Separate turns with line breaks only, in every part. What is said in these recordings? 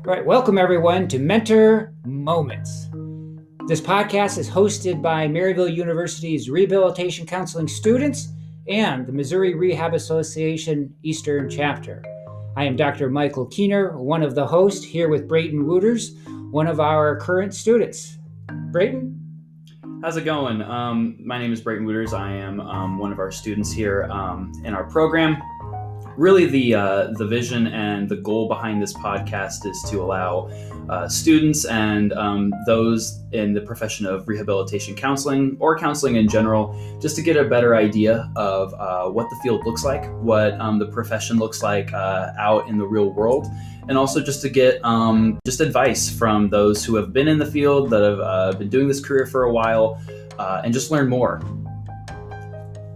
All right, welcome everyone to Mentor Moments. This podcast is hosted by Maryville University's rehabilitation counseling students and the Missouri Rehab Association Eastern Chapter. I am Dr. Michael Keener, one of the hosts, here with Brayton Wooters, one of our current students. Brayton?
How's it going? My name is Brayton Wooters. I am one of our students here in our program. Really, the vision and the goal behind this podcast is to allow students and those in the profession of rehabilitation counseling or counseling in general, just to get a better idea of what the field looks like, what the profession looks like out in the real world, and also just to get just advice from those who have been in the field, that have been doing this career for a while, and just learn more.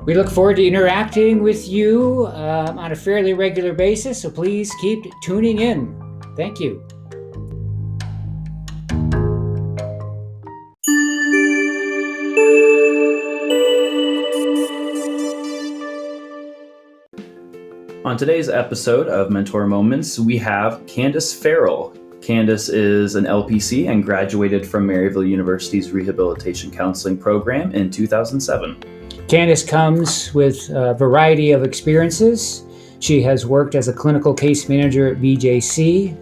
We look forward to interacting with you on a fairly regular basis, so please keep tuning in. Thank you.
On today's episode of Mentor Moments, we have Candice Farrell. Candace is an LPC and graduated from Maryville University's rehabilitation counseling program in 2007.
Candice comes with a variety of experiences. She has worked as a clinical case manager at BJC.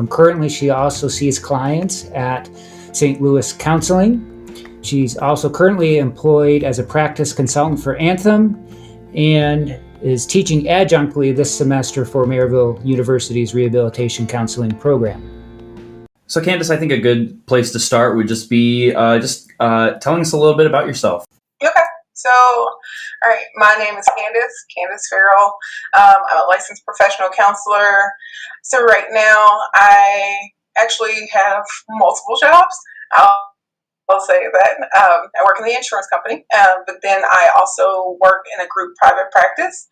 Currently, she also sees clients at St. Louis Counseling. She's also currently employed as a practice consultant for Anthem and is teaching adjunctly this semester for Maryville University's rehabilitation counseling program.
So Candace, I think a good place to start would just be telling us a little bit about yourself.
Okay. So, all right, my name is Candice Farrell. I'm a licensed professional counselor. So right now, I actually have multiple jobs. I'll say that. I work in the insurance company, but then I also work in a group private practice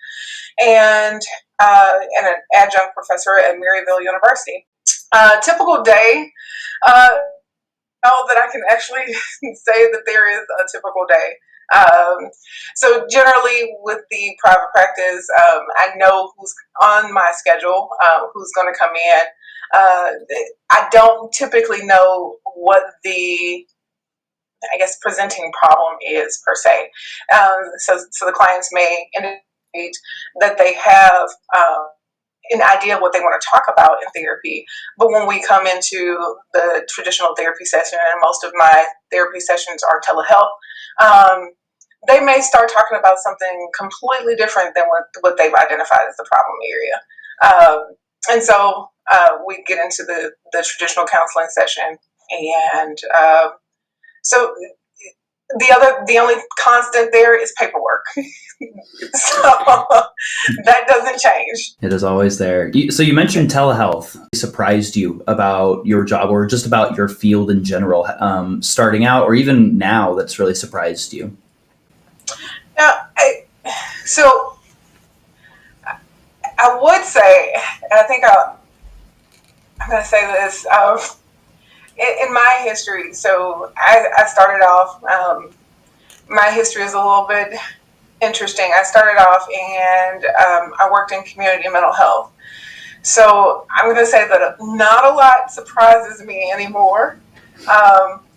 and an adjunct professor at Maryville University. Typical day, that I can actually say that there is a typical day. So generally with the private practice, I know who's on my schedule, who's going to come in. I don't typically know what the, presenting problem is per se. So the clients may indicate that they have an idea of what they want to talk about in therapy. But when we come into the traditional therapy session, and most of my therapy sessions are telehealth, they may start talking about something completely different than what they've identified as the problem area. And so we get into the traditional counseling session. And so the only constant there is paperwork. So that doesn't change.
It is always there. So you mentioned telehealth. Surprised you about your job or just about your field in general, starting out or even now, that's really surprised you?
I would say, and I think I'm going to say this, in my history, so I started off, my history is a little bit interesting. I started off and I worked in community mental health. So I'm going to say that not a lot surprises me anymore,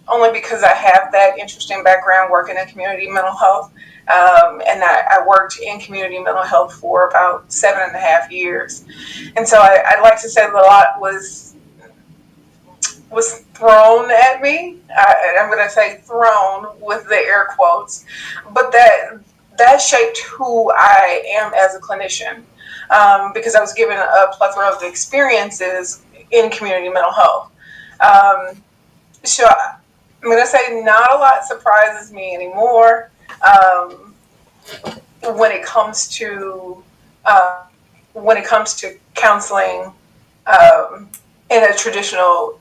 only because I have that interesting background working in community mental health. And I worked in community mental health for about 7.5 years. And so I'd like to say that a lot was thrown at me. I'm going to say thrown with the air quotes, but that shaped who I am as a clinician, because I was given a plethora of experiences in community mental health. So I'm going to say not a lot surprises me anymore. When it comes to counseling in a traditional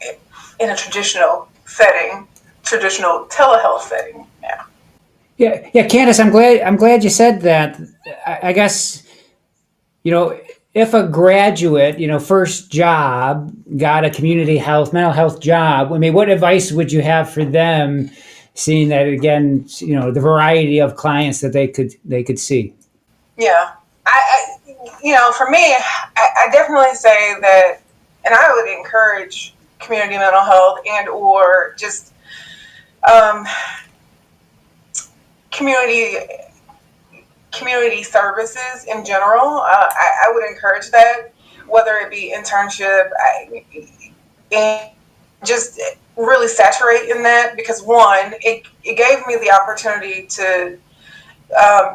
setting, traditional telehealth setting.
Yeah, Candace, I'm glad you said that. I guess, if a graduate, first job, got a community health, mental health job, what advice would you have for them, seeing that, again, the variety of clients that they could see?
Yeah. For me, I definitely say that and I would encourage community mental health and or just community services in general. I would encourage that, whether it be internship, and just really saturate in that, because one, it gave me the opportunity to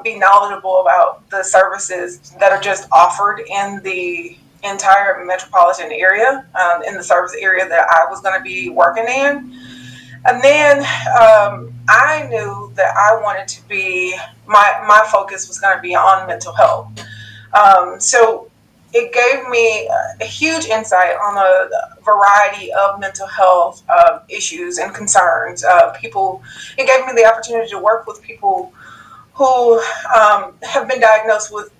be knowledgeable about the services that are just offered in the entire metropolitan area, in the service area that I was going to be working in. And then I knew that I wanted to be, my focus was going to be on mental health. So it gave me a huge insight on a variety of mental health issues and concerns. It gave me the opportunity to work with people who have been diagnosed with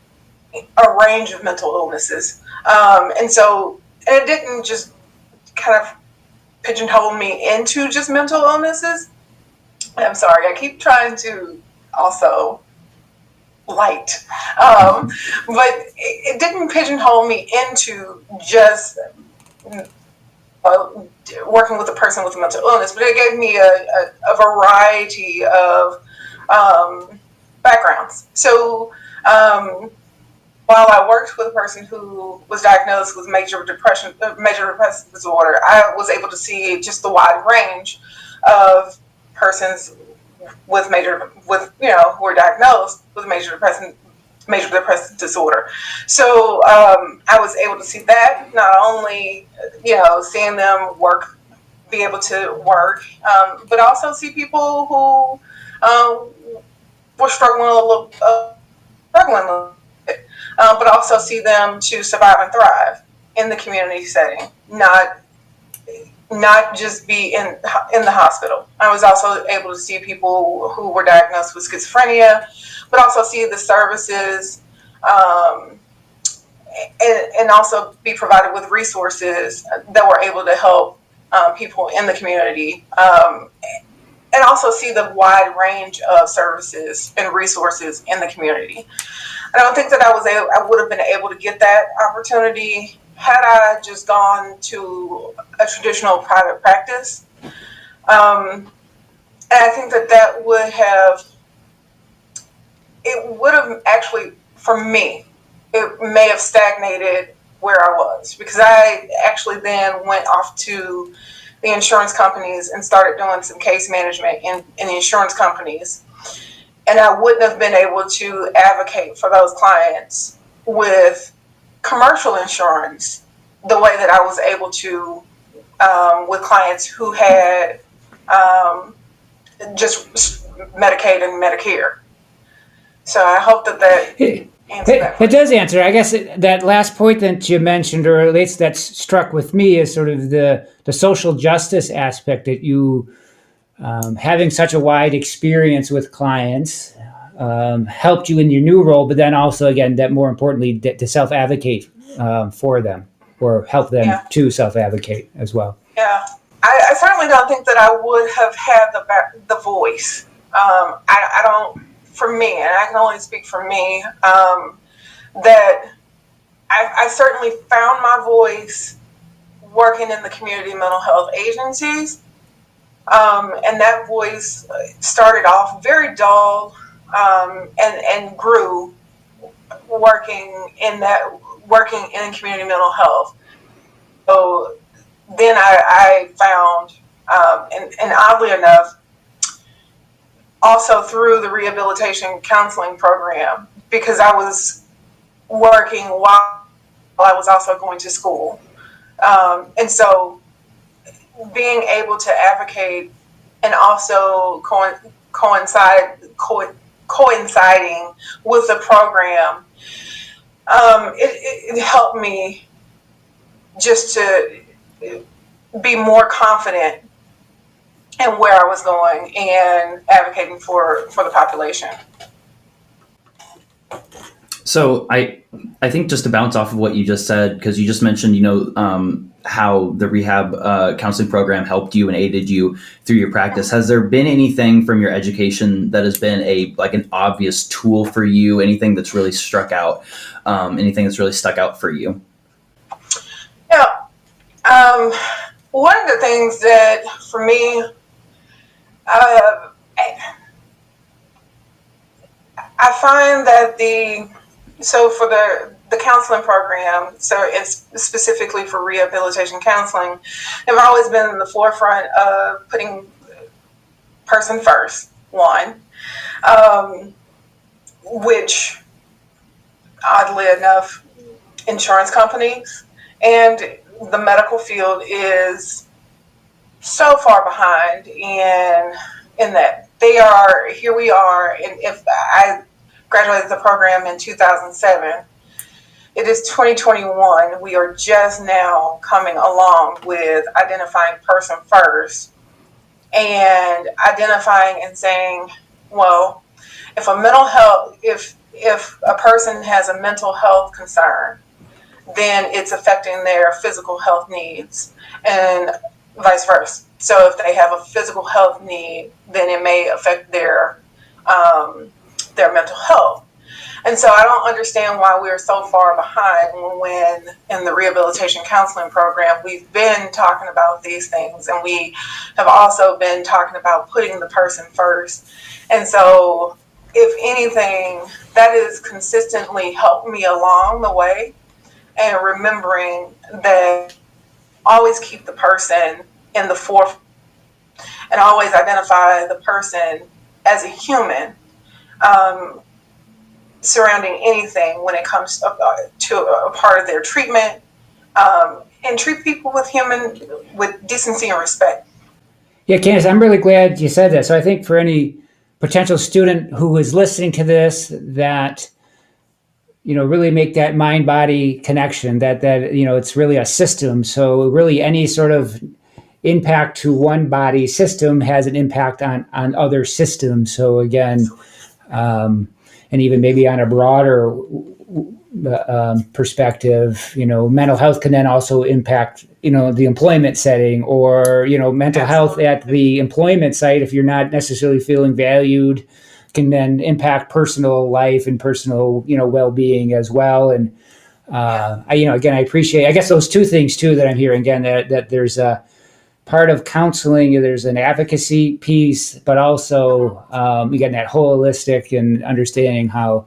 a range of mental illnesses. And it didn't just kind of pigeonhole me into just mental illnesses. I'm sorry, I keep trying to also light, but it didn't pigeonhole me into just working with a person with a mental illness, but it gave me a variety of backgrounds. So while I worked with a person who was diagnosed with major depressive disorder, I was able to see just the wide range of persons who were diagnosed with major depressive disorder. So I was able to see that, not only seeing them be able to work, but also see people who were struggling a little bit, but also see them to survive and thrive in the community setting, not just be in the hospital. I was also able to see people who were diagnosed with schizophrenia, but also see the services, and also be provided with resources that were able to help people in the community, and also see the wide range of services and resources in the community. I don't think that I would have been able to get that opportunity had I just gone to a traditional private practice. And I think that would have actually, for me, it may have stagnated where I was, because I actually then went off to the insurance companies and started doing some case management in the insurance companies. And I wouldn't have been able to advocate for those clients with commercial insurance the way that I was able to with clients who had just Medicaid and Medicare. So I hope that answered that.
It does answer. I guess that last point that you mentioned, or at least that struck with me, is sort of the social justice aspect that you, having such a wide experience with clients, helped you in your new role, but then also, again, that more importantly, to self-advocate for them, or help them to self-advocate as well.
Yeah, I certainly don't think that I would have had the voice. I don't, for me, and I can only speak for me, that I certainly found my voice working in the community mental health agencies. And that voice started off very dull, and grew working in community mental health. So then I found, and oddly enough, also through the rehabilitation counseling program, because I was working while I was also going to school. And so being able to advocate and also coinciding with the program, it helped me just to be more confident in where I was going and advocating for the population.
So I think, just to bounce off of what you just said, because you just mentioned, how the rehab counseling program helped you and aided you through your practice. Has there been anything from your education that has been an obvious tool for you? Anything that's really struck out? Anything that's really stuck out for you?
Yeah, Um, One of the things that for me, uh, I find that for the counseling program, so it's specifically for rehabilitation counseling, have always been in the forefront of putting person first, one, which oddly enough, insurance companies and the medical field is so far behind in that here we are, and if I graduated the program in 2007, it is 2021. We are just now coming along with identifying person first and identifying and saying, well, if a person has a mental health concern, then it's affecting their physical health needs, and vice versa. So if they have a physical health need, then it may affect their mental health. And so I don't understand why we're so far behind when in the rehabilitation counseling program we've been talking about these things, and we have also been talking about putting the person first. And so if anything, that has consistently helped me along the way, and remembering that always keep the person in the forefront and always identify the person as a human, surrounding anything when it comes to a part of their treatment, and treat people with decency and respect.
Yeah, Candace, I'm really glad you said that. So I think for any potential student who is listening to this, that really make that mind-body connection, that it's really a system. So really any sort of impact to one body system has an impact on other systems. So again, and even maybe on a broader perspective, mental health can then also impact, the employment setting, or, mental health at the employment site, if you're not necessarily feeling valued, can then impact personal life and personal, well-being as well. And I appreciate, I guess, those two things too that I'm hearing again, that there's a part of counseling, there's an advocacy piece, but also again, that holistic and understanding how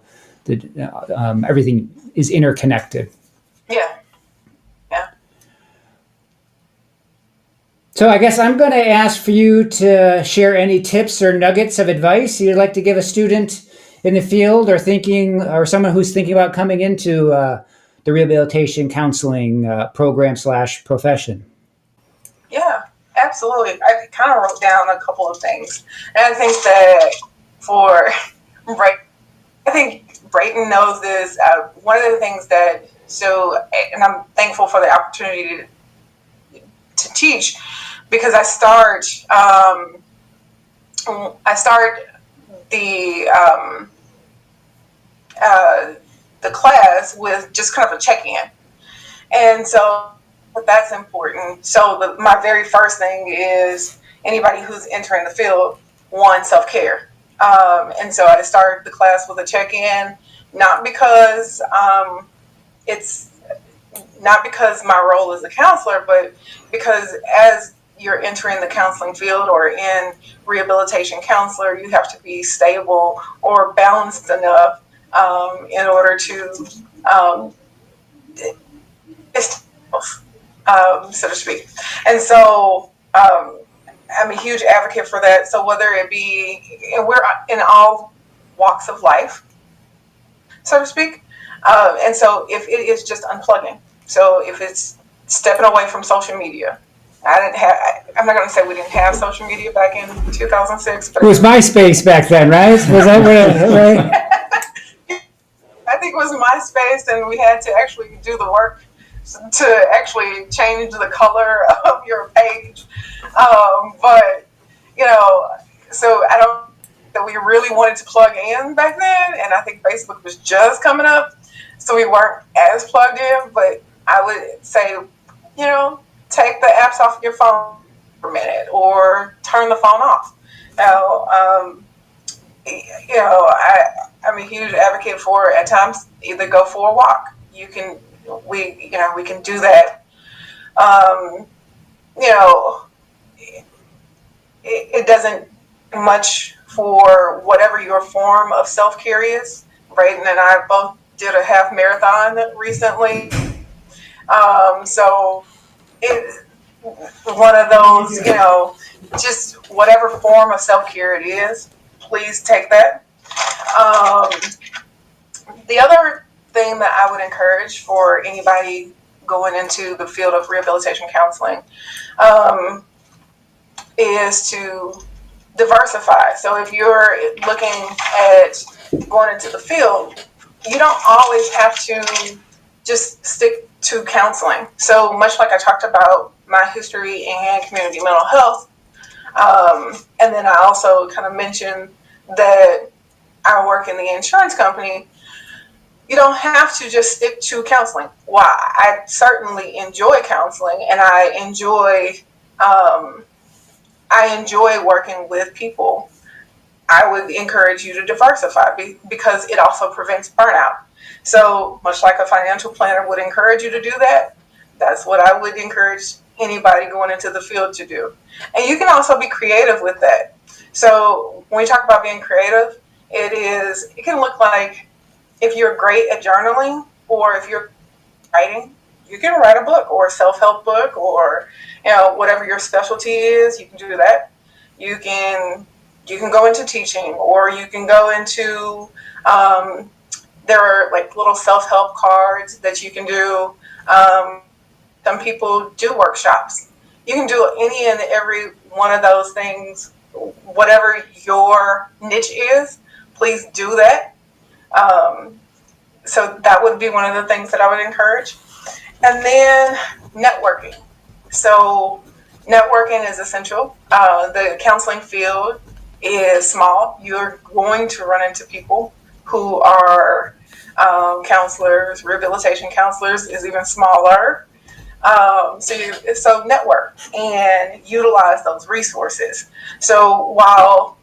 everything is interconnected.
Yeah.
So I guess I'm going to ask for you to share any tips or nuggets of advice you'd like to give a student in the field, or someone who's thinking about coming into the rehabilitation counseling program / profession.
Yeah, absolutely. I kind of wrote down a couple of things. And I think that I think Brayton knows this. One of the things and I'm thankful for the opportunity to teach, because I start the class with just kind of a check-in, and so that's important. So my very first thing is anybody who's entering the field, one, self-care, and so I start the class with a check-in, not because my role as a counselor, but because as you're entering the counseling field or in rehabilitation counselor, you have to be stable or balanced enough in order to so to speak. And so I'm a huge advocate for that. So whether it be, and we're in all walks of life, so to speak. And so if it is just unplugging, so if it's stepping away from social media, I'm not going to say we didn't have social media back in 2006. But
it was MySpace back then, right? Was that right?
I think it was MySpace, and we had to actually do the work to actually change the color of your page. But, so I don't that we really wanted to plug in back then, and I think Facebook was just coming up, so we weren't as plugged in. But I would say, take the apps off your phone for a minute, or turn the phone off. I'm a huge advocate for, at times, either go for a walk. We can do that Um, you know, it doesn't much for whatever your form of self-care is. Brayden and I both did a half marathon recently. So it's one of those, just whatever form of self-care it is, please take that. The other thing that I would encourage for anybody going into the field of rehabilitation counseling is to diversify. So if you're looking at going into the field, you don't always have to just stick to counseling. So much like I talked about my history and community mental health, and then I also kind of mentioned that I work in the insurance company. You don't have to just stick to counseling. Why? I certainly enjoy counseling, and I enjoy working with people. I would encourage you to diversify because it also prevents burnout. So much like a financial planner would encourage you to do that, that's what I would encourage anybody going into the field to do. And you can also be creative with that. So when we talk about being creative, it can look like if you're great at journaling or if you're writing, you can write a book or a self-help book or whatever your specialty is, you can do that. You can go into teaching, or you can go into there are like little self-help cards that you can do. Some people do workshops. You can do any and every one of those things. Whatever your niche is, please do that. So that would be one of the things that I would encourage. And then networking. So networking is essential. The counseling field is small. You're going to run into people who are counselors. Rehabilitation counselors is even smaller. So network and utilize those resources. So while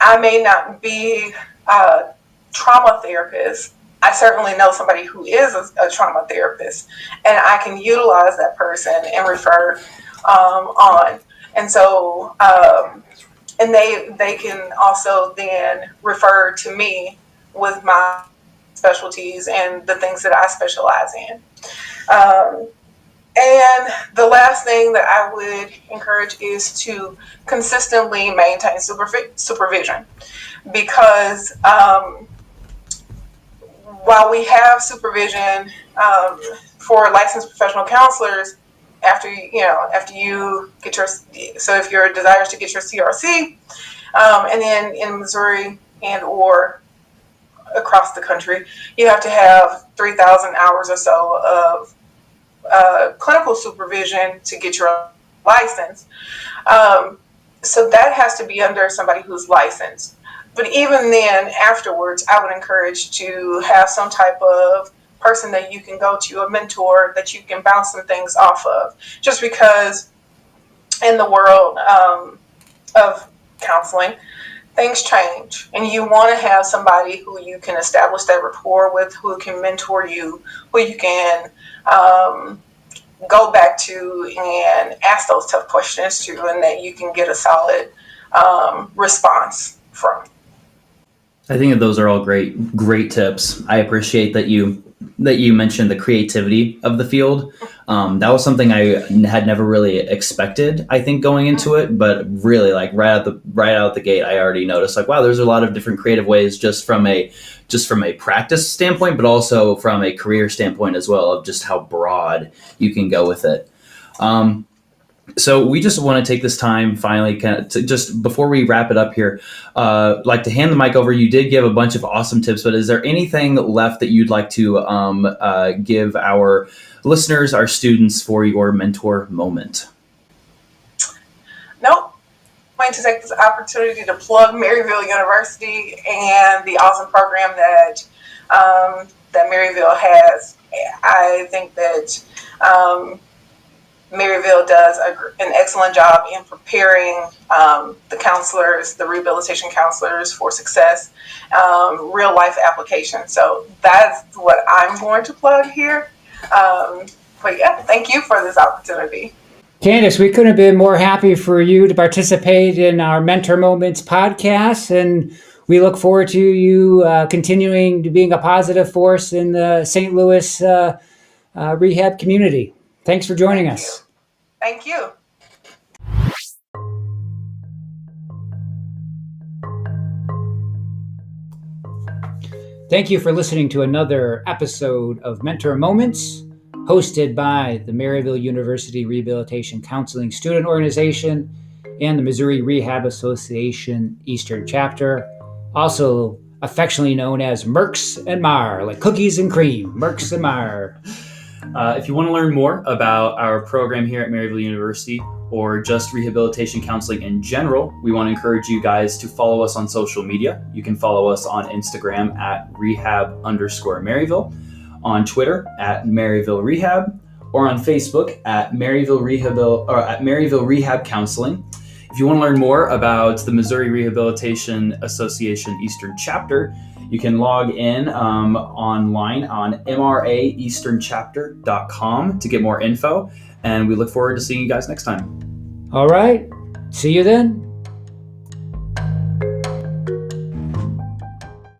I may not be a trauma therapist, I certainly know somebody who is a trauma therapist, and I can utilize that person and refer on. And so, and they can also then refer to me with my specialties and the things that I specialize in. And the last thing that I would encourage is to consistently maintain supervision, because while we have supervision for licensed professional counselors, after you get your, so if your desire is to get your CRC, and then in Missouri and or across the country, you have to have 3,000 hours or so of clinical supervision to get your license. So that has to be under somebody who's licensed. But even then, afterwards, I would encourage to have some type of person that you can go to, a mentor that you can bounce some things off of. Just because in the world of counseling, things change, and you want to have somebody who you can establish that rapport with, who can mentor you, who you can go back to and ask those tough questions to, and that you can get a solid response from.
I think that those are all great tips. I appreciate that you mentioned the creativity of the field. That was something I had never really expected, I think, going into it, but really, like right out the gate, I already noticed, like, wow, there's a lot of different creative ways just from a practice standpoint, but also from a career standpoint as well, of just how broad you can go with it. So we just want to take this time finally, kind of, to just before we wrap it up here, like to hand the mic over. You did give a bunch of awesome tips, but is there anything left that you'd like to give our listeners, our students, for your mentor moment?
Nope. I'm going to take this opportunity to plug Maryville University and the awesome program that Maryville has. I think that Maryville does an excellent job in preparing the counselors, the rehabilitation counselors, for success, real life application. So that's what I'm going to plug here. But yeah, thank you for this opportunity.
Candace, we couldn't have been more happy for you to participate in our Mentor Moments podcast, and we look forward to you continuing to being a positive force in the St. Louis rehab community. Thanks for joining us.
Thank you.
Thank you for listening to another episode of Mentor Moments, hosted by the Maryville University Rehabilitation Counseling Student Organization and the Missouri Rehab Association Eastern Chapter, also affectionately known as Merks and Mar, like cookies and cream, Merks and Mar.
If you want to learn more about our program here at Maryville University or just rehabilitation counseling in general, we want to encourage you guys to follow us on social media. You can follow us on Instagram at rehab_Maryville, on Twitter at Maryville Rehab, or on Facebook at Maryville Rehab Counseling. If you want to learn more about the Missouri Rehabilitation Association Eastern Chapter, you can log in online on mraeasternchapter.com to get more info, and we look forward to seeing you guys next time.
All right. See you then.